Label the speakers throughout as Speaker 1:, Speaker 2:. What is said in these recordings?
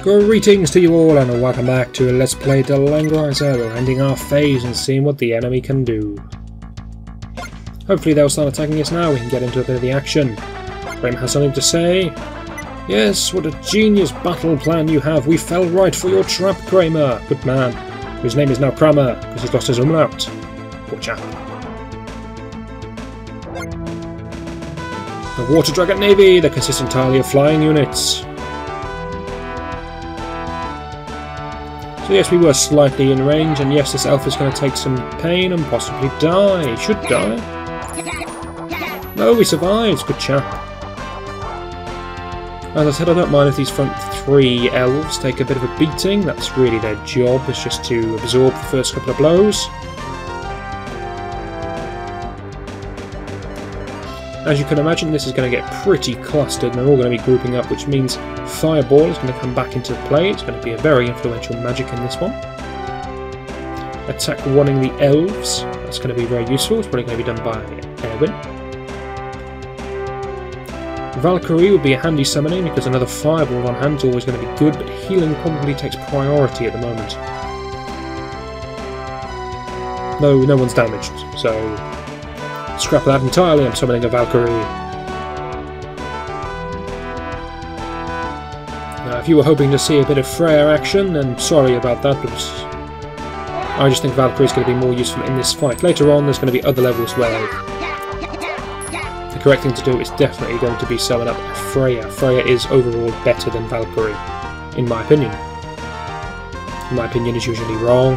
Speaker 1: Greetings to you all and welcome back to Let's Play the Langrisser. We're ending our phase and seeing what the enemy can do. Hopefully they'll start attacking us now, we can get into a bit of the action. Freyja has something to say. Yes, what a genius battle plan you have. We fell right for your trap, Kramer. Good man. Whose name is now Kramer, because he's lost his umlaut. Poor chap. The Water Dragon Navy, that consists entirely of flying units. So yes, we were slightly in range, and yes, this elf is going to take some pain and possibly die. He should die. No, he survives. Good chap. As I said, I don't mind if these front three elves take a bit of a beating. That's really their job, is just to absorb the first couple of blows. As you can imagine, this is going to get pretty clustered, and they're all going to be grouping up, which means Fireball is going to come back into play. It's going to be a very influential magic in this one. Attack wanting the elves. That's going to be very useful. It's probably going to be done by Erwin. Valkyrie would be a handy summoning because another Fireball on hand is always going to be good, but healing probably takes priority at the moment. No one's damaged, so scrap that entirely. I'm summoning a Valkyrie. If you were hoping to see a bit of Freyja action, then sorry about that, but I just think Valkyrie is going to be more useful in this fight. Later on, there's going to be other levels where the correct thing to do is definitely going to be summon up Freyja. Freyja is overall better than Valkyrie, in my opinion. My opinion is usually wrong.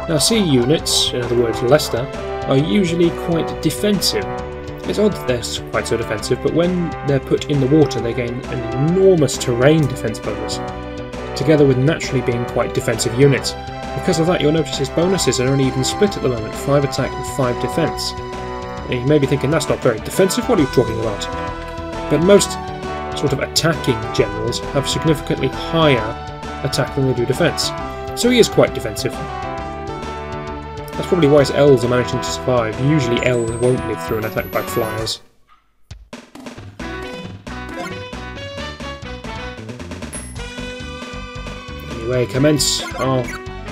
Speaker 1: Now C units, in other words Leicester, are usually quite defensive. It's odd that they're quite so defensive, but when they're put in the water they gain an enormous terrain defense bonus, together with naturally being quite defensive units. Because of that, you'll notice his bonuses are only even split at the moment, 5 attack and 5 defense. And you may be thinking, that's not very defensive, what are you talking about? But most sort of attacking generals have significantly higher attack than they do defense. So he is quite defensive. That's probably why his elves are managing to survive. Usually elves won't live through an attack by flyers. Anyway, commence our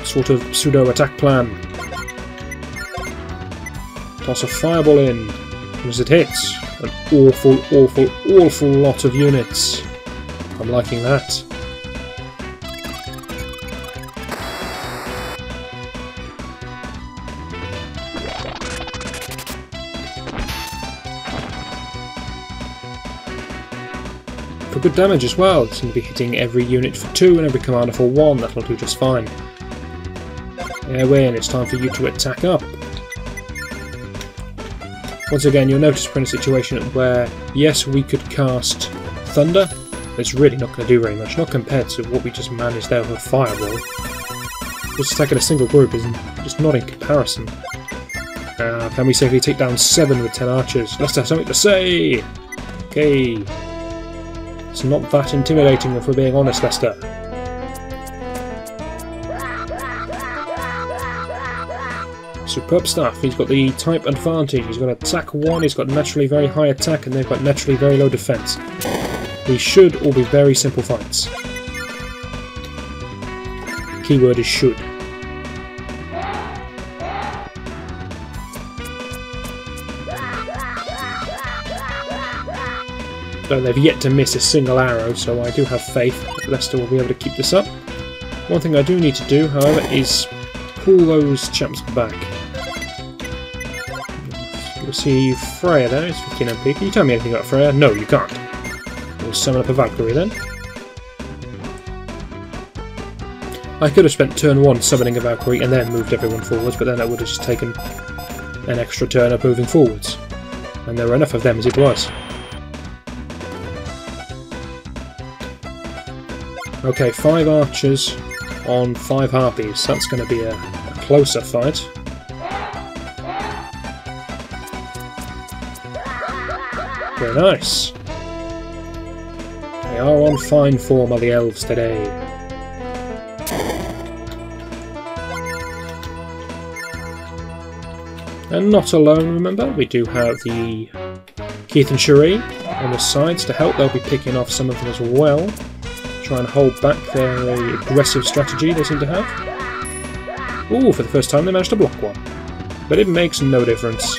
Speaker 1: sort of pseudo-attack plan. Toss a Fireball in. As it hits, an awful lot of units. I'm liking that. For good damage as well. It's going to be hitting every unit for 2 and every commander for 1. That'll do just fine. Erwin, it's time for you to attack up. Once again, you'll notice we're in a situation where, yes, we could cast Thunder, but it's really not going to do very much, not compared to what we just managed there with Fireball. Just attacking a single group is just not in comparison. Can we safely take down 7 with 10 archers? Let's have something to say! Okay. It's not that intimidating if we're being honest, Leicester. Superb stuff. He's got the type advantage. He's got attack 1, he's got naturally very high attack, and they've got naturally very low defense. These should all be very simple fights. Keyword is should. They've yet to miss a single arrow, so I do have faith that Leicester will be able to keep this up. One thing I do need to do, however, is pull those chaps back. We'll see Freyja there, it's 15 MP. Can you tell me anything about Freyja? No, you can't. We'll summon up a Valkyrie then. I could have spent turn 1 summoning a Valkyrie and then moved everyone forwards, but then that would have just taken an extra turn up moving forwards. And there were enough of them as it was. Okay, 5 archers on 5 harpies. That's going to be a closer fight. Very nice. They are on fine form, are the elves today. And not alone, remember, we do have the Keith and Cherie on the sides to help. They'll be picking off some of them as well. Try and hold back their aggressive strategy they seem to have. Ooh, for the first time they managed to block one. But it makes no difference.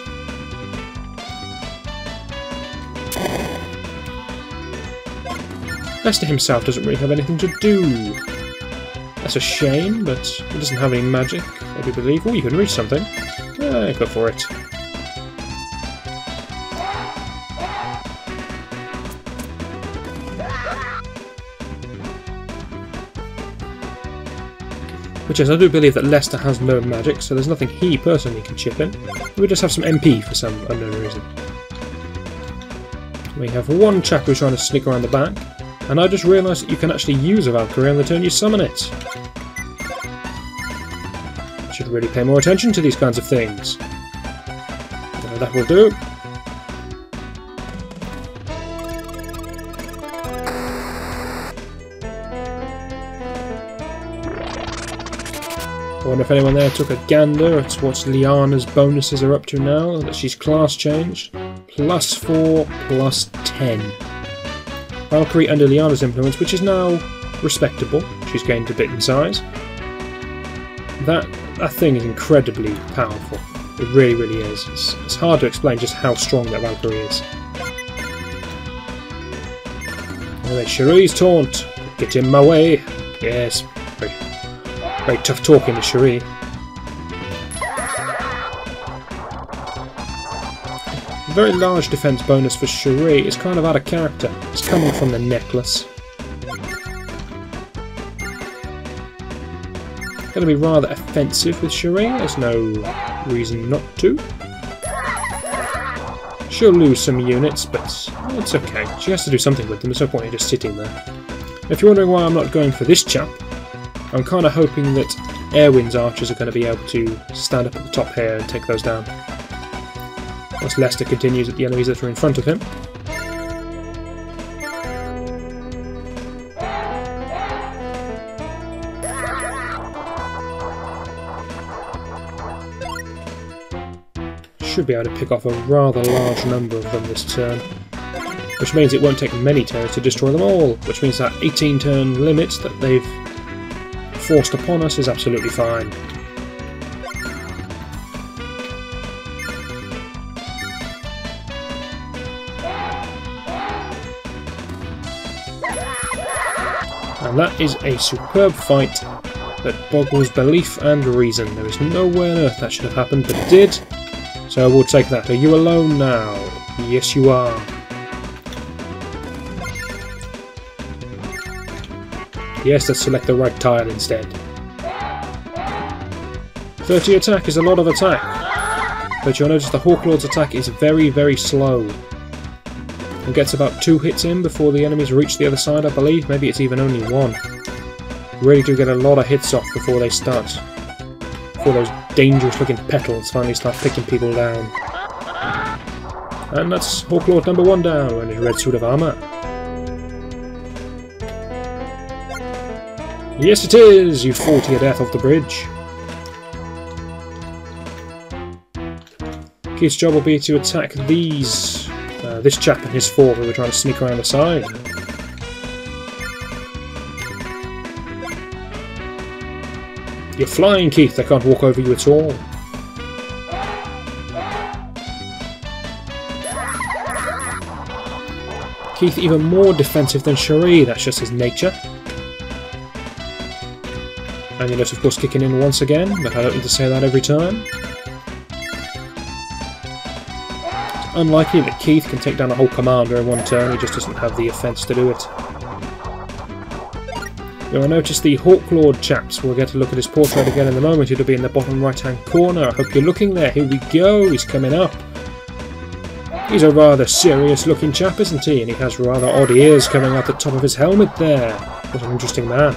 Speaker 1: Lester himself doesn't really have anything to do. That's a shame, but he doesn't have any magic, I do believe. Oh, you can reach something. Go for it. Which is, I do believe that Lester has no magic, so there's nothing he personally can chip in. We just have some MP for some unknown reason. We have one chap who's trying to sneak around the back, and I just realised that you can actually use a Valkyrie on the turn you summon it. Should really pay more attention to these kinds of things. That will do. I wonder if anyone there took a gander at what Liana's bonuses are up to now, that she's class changed. +4, +10. Valkyrie under Liana's influence, which is now respectable. She's gained a bit in size. That thing is incredibly powerful. It really, really is. It's hard to explain just how strong that Valkyrie is. Anyway, Cherie's taunt. Get in my way. Yes, very tough talking to Cherie. A very large defense bonus for Cherie is kind of out of character. It's coming from the necklace. Going to be rather offensive with Cherie. There's no reason not to. She'll lose some units, but it's okay. She has to do something with them. There's no point in just sitting there. If you're wondering why I'm not going for this chap, I'm kind of hoping that Airwind's archers are going to be able to stand up at the top here and take those down. Whilst Lester continues at the enemies that are in front of him. Should be able to pick off a rather large number of them this turn, which means it won't take many turns to destroy them all, which means that 18 turn limit that they've forced upon us is absolutely fine. And that is a superb fight that boggles belief and reason. There is no way on earth that should have happened, but it did. So we'll take that. Are you alone now? Yes, you are. Yes, let's select the right tile instead. 30 attack is a lot of attack. But you'll notice the Hawklord's attack is very, very slow. It gets about 2 hits in before the enemies reach the other side, I believe. Maybe it's even only 1. Really do get a lot of hits off before they start. Before those dangerous looking petals finally start picking people down. And that's Hawklord number 1 down in his red suit of armour. Yes it is! You fall to your death off the bridge. Keith's job will be to attack these, this chap and his 4 who are trying to sneak around the side. You're flying, Keith, they can't walk over you at all. Keith even more defensive than Cherie, that's just his nature. And you'll notice, of course, kicking in once again, but I don't need to say that every time. It's unlikely that Keith can take down a whole commander in one turn, he just doesn't have the offence to do it. You'll notice the Hawklord chaps. We'll get a look at his portrait again in a moment. It'll be in the bottom right hand corner. I hope you're looking there. Here we go. He's coming up. He's a rather serious looking chap, isn't he? And he has rather odd ears coming out the top of his helmet there. What an interesting man.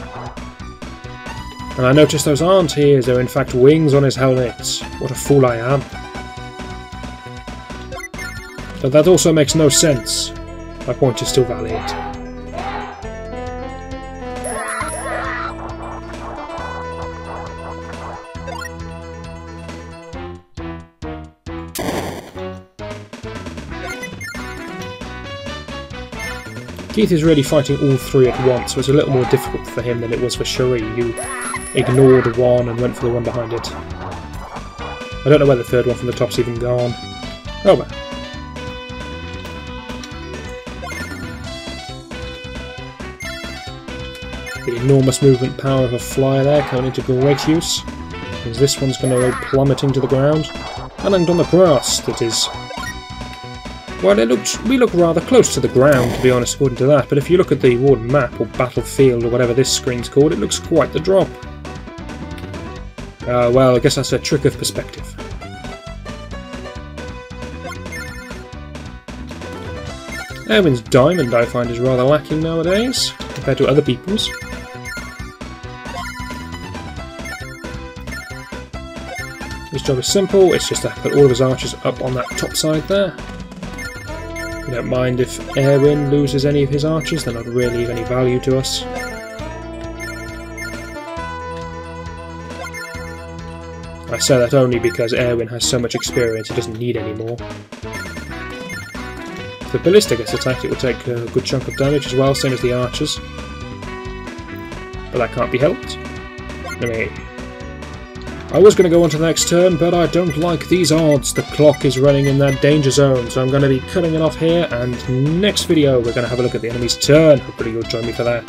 Speaker 1: And I notice those aren't ears. They're in fact wings on his helmet. What a fool I am. But that also makes no sense. My point is still valid. Keith is really fighting all three at once, so it's a little more difficult for him than it was for Cherie, who ignored one and went for the one behind it. I don't know where the third one from the top's even gone. Oh well. The enormous movement power of a flyer there coming into great use, because this one's going to go plummeting to the ground, and land on the grass, that is. Well, we look rather close to the ground, to be honest, according to that, but if you look at the Warden map, or battlefield, or whatever this screen's called, it looks quite the drop. Well, I guess that's a trick of perspective. Erwin's diamond, I find, is rather lacking nowadays, compared to other people's. His job is simple, it's just to put all of his archers up on that top side there. We don't mind if Erwin loses any of his archers, they're not really of any value to us. I say that only because Erwin has so much experience, he doesn't need any more. If the ballista gets attacked, it will take a good chunk of damage as well, same as the archers. But that can't be helped. I was going to go on to the next turn, but I don't like these odds. The clock is running in that danger zone, so I'm going to be cutting it off here, and next video we're going to have a look at the enemy's turn. Hopefully you'll join me for that.